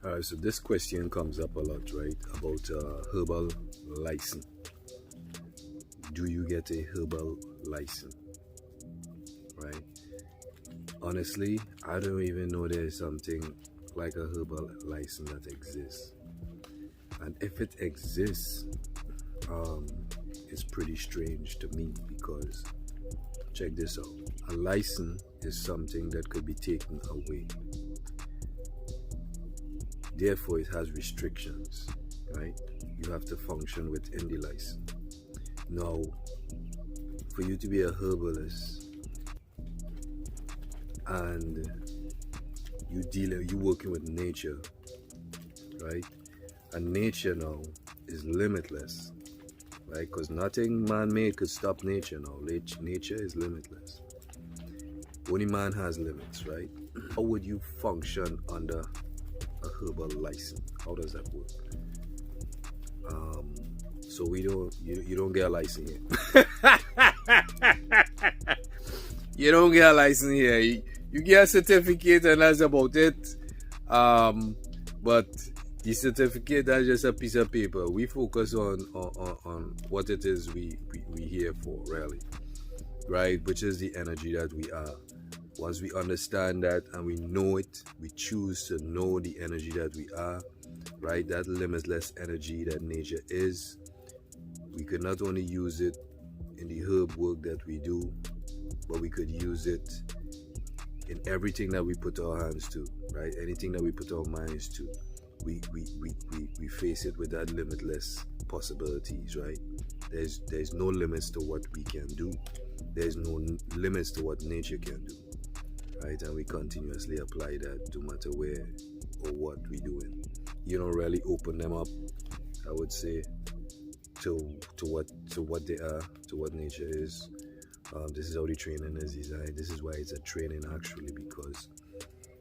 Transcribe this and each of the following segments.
All right, so this question comes up a lot, right? About herbal license. Do you get a herbal license, right? Honestly, I don't even know there's something like a herbal license that exists. And if it exists, um, it's pretty strange to me because check this out. A license is something that could be taken away. Therefore, it has restrictions, right? You have to function within the license. Now, for you to be a herbalist and you working with nature, right? And nature now is limitless, right? Because nothing man-made could stop nature now. Nature is limitless. Only man has limits, right? How would you function under a herbal license? How does that work? So you don't get a license here. You don't get a license here. You get a certificate and that's about it. But the certificate, that's just a piece of paper. We focus on what it is we here for, really, right? Which is the energy that we are. Once we understand that and we know it, we choose to know the energy that we are, right? That limitless energy that nature is. We could not only use it in the herb work that we do, but we could use it in everything that we put our hands to, right? Anything that we put our minds to, we face it with that limitless possibilities, right? There's no limits to what we can do. There's no limits to what nature can do, right? And we continuously apply that no matter where or what we're doing. You don't really open them up, I would say, to what they are, to what nature is. This is how the training is designed. This is why it's a training actually, because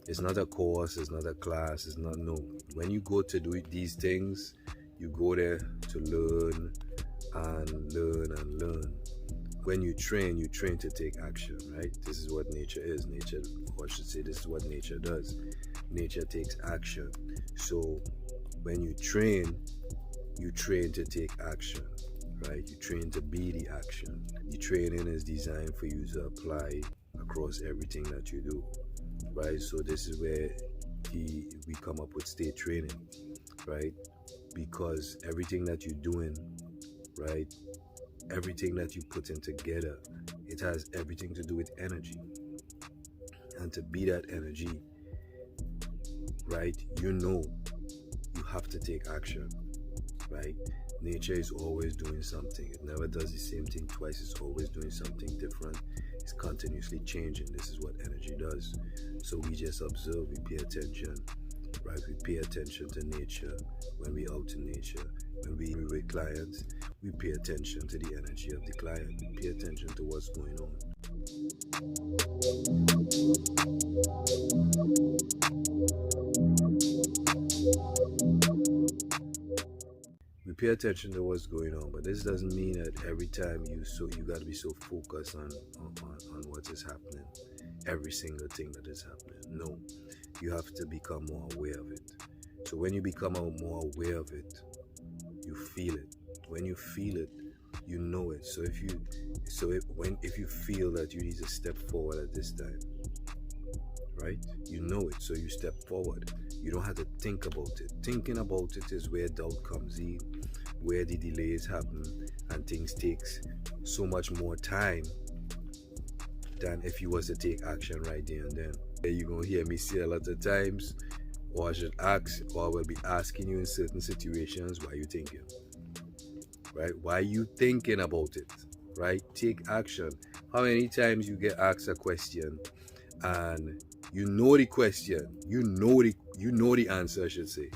it's not a course, it's not a class, it's not, no. When you go to do these things, you go there to learn and learn and learn. When you train to take action, right? This is what nature is. Nature, or I should say, this is what nature does. Nature takes action. So when you train to take action, right? You train to be the action. The training is designed for you to apply across everything that you do, right? So this is where we come up with state training, right? Because everything that you're doing, right? Everything that you put in together, it has everything to do with energy. And to be that energy, right? You have to take action, right? Nature is always doing something. It never does the same thing twice. It's always doing something different. It's continuously changing. This is what energy does. So we just observe, we pay attention, right? We pay attention to nature when we out in nature. When we with clients, we pay attention to the energy of the client. We pay attention to what's going on. We pay attention to what's going on, but this doesn't mean that every time you got to be so focused on what is happening, every single thing that is happening. No, you have to become more aware of it. So when you become more aware of it, you feel it. When you feel it, you know it. So if you feel that you need to step forward at this time, right? You know it, so you step forward. You don't have to think about it. Thinking about it is where doubt comes in, where the delays happen, and things takes so much more time than if you was to take action right there and then. You're gonna hear me say a lot of times, or I should ask, or I will be asking you in certain situations, why you thinking, right? Why are you thinking about it, right? Take action. How many times you get asked a question and you know the question, you know the answer, I should say,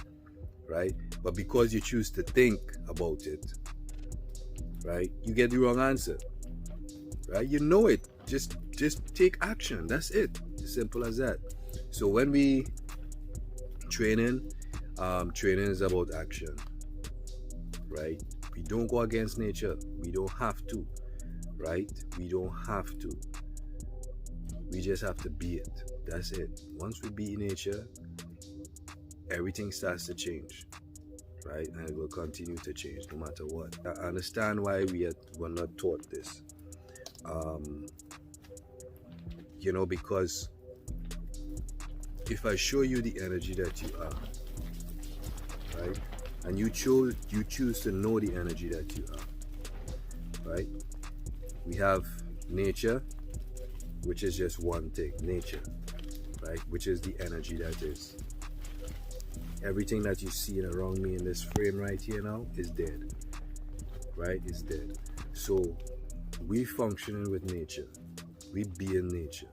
right? But because you choose to think about it, right, you get the wrong answer, right? You know it. Just take action. That's it. As simple as that. So when we training is about action, right? We don't go against nature. We don't have to, right? We don't have to. We just have to be it. That's it. Once we be in nature, everything starts to change, right? And it will continue to change no matter what. I understand why we're not taught this. Because if I show you the energy that you are, right, and you choose to know the energy that you are, right? We have nature, which is just one thing, nature, right, which is the energy that is. Everything that you see around me in this frame right here now is dead, right? It's dead. So we functioning with nature, we be in nature.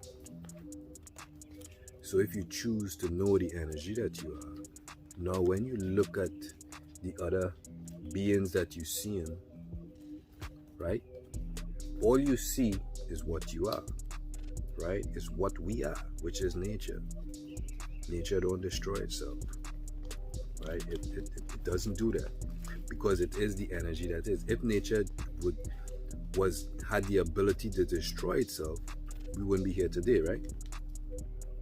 So if you choose to know the energy that you are, now when you look at the other beings that you see in, right, all you see is what you are, right? Is what we are, which is nature. Nature don't destroy itself, right? It doesn't do that, because it is the energy that is. If nature had the ability to destroy itself, we wouldn't be here today, right?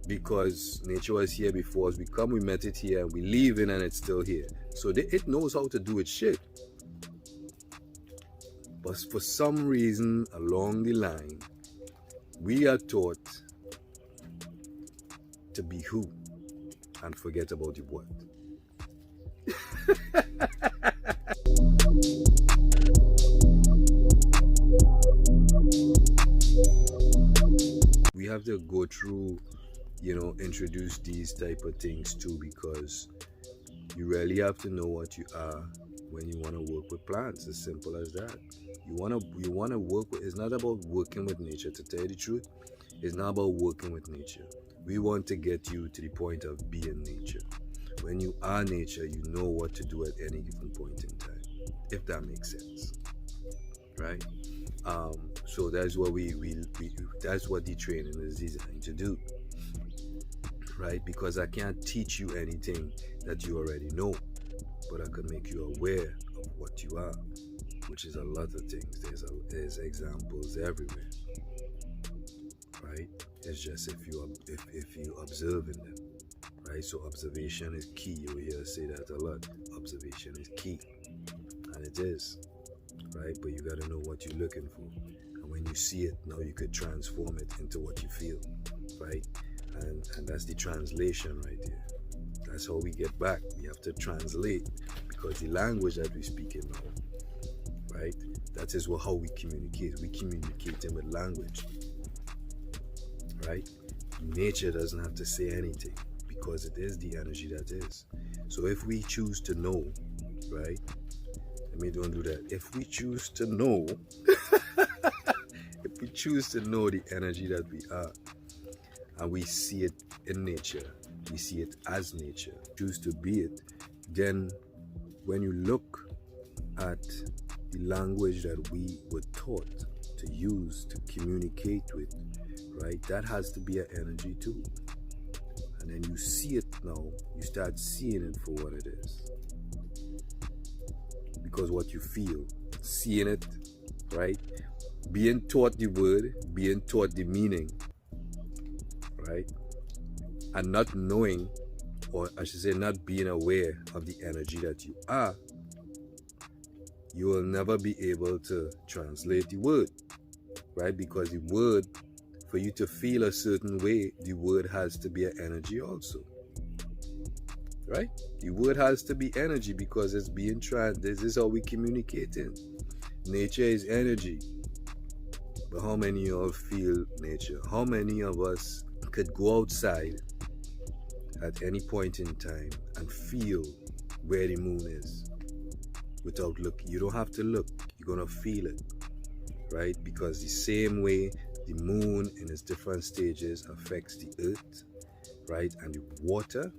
Because nature was here before us. We met it here, and we leave in, and it's still here. So it knows how to do its shit. But for some reason along the line, we are taught to be who and forget about the what. We have to go through, introduce these type of things too, because you really have to know what you are when you want to work with plants. As simple as that. You want to work with. It's not about working with nature. To tell you the truth, it's not about working with nature. We want to get you to the point of being nature. When you are nature, you know what to do at any given point in time, if that makes sense, right? So that's what that's what the training is designed to do, right? Because I can't teach you anything that you already know, but I can make you aware of what you are, which is a lot of things. There's examples everywhere, right? It's just if you observe in them, right? So observation is key. You hear us say that a lot. Observation is key, and it is, right? But you got to know what you're looking for, and when you see it, now you could transform it into what you feel, right? And that's the translation right there. That's how we get back. We have to translate, because the language that we speak in now, right? That is how we communicate. We communicate with language, right? Nature doesn't have to say anything, because it is the energy that is. So if we choose to know, right? Don't do that. If we choose to know, if we choose to know the energy that we are, and we see it in nature, we see it as nature, choose to be it, then when you look at the language that we were taught to use to communicate with, right, that has to be an energy too. And then you see it now, you start seeing it for what it is. Because what you feel, seeing it, right, being taught the word, being taught the meaning, right, and not knowing, or I should say not being aware of the energy that you are, you will never be able to translate the word, right? Because the word, for you to feel a certain way, the word has to be an energy also, right? The word has to be energy, because it's being this is how we communicate in. Nature is energy. But how many of you feel nature? How many of us could go outside at any point in time and feel where the moon is without looking? You don't have to look. You're going to feel it, right? Because the same way the moon in its different stages affects the earth, right? And the water,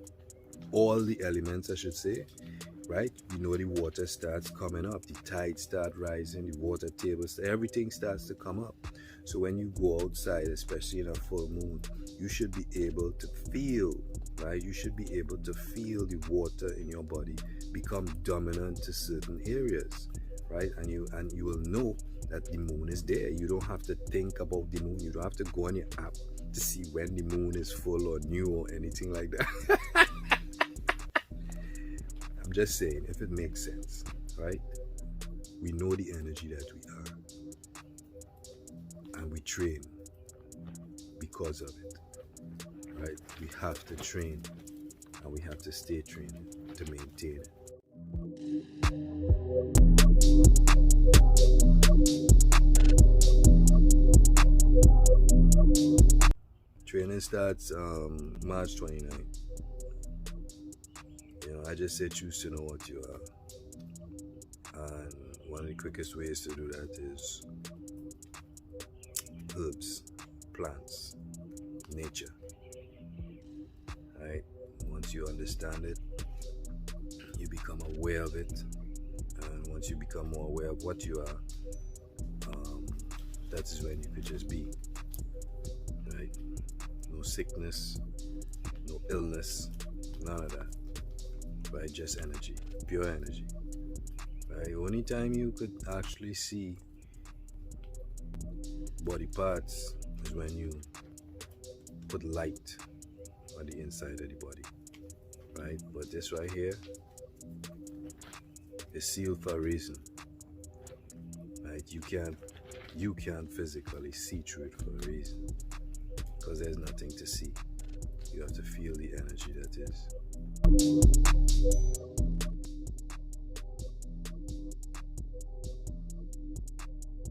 all the elements, I should say, right? The water starts coming up, the tides start rising, the water tables, everything starts to come up. So when you go outside, especially in a full moon, you should be able to feel, right? You should be able to feel the water in your body become dominant to certain areas, right? And you will know that the moon is there. You don't have to think about the moon. You don't have to go on your app to see when the moon is full or new or anything like that. I'm just saying, if it makes sense, right? We know the energy that we are, and we train because of it, right? We have to train, and we have to stay trained to maintain it. Training starts March 29th. I just say choose to know what you are. And one of the quickest ways to do that is herbs, plants, nature. Right? Once you understand it, you become aware of it. And once you become more aware of what you are, that is when you could just be. Right? No sickness, no illness, none of that. Right? Just energy, pure energy. Right? Only time you could actually see body parts is when you put light on the inside of the body. Right? But this right here is sealed for a reason. Right? You can't physically see through it for a reason. Because there's nothing to see. You have to feel the energy that is.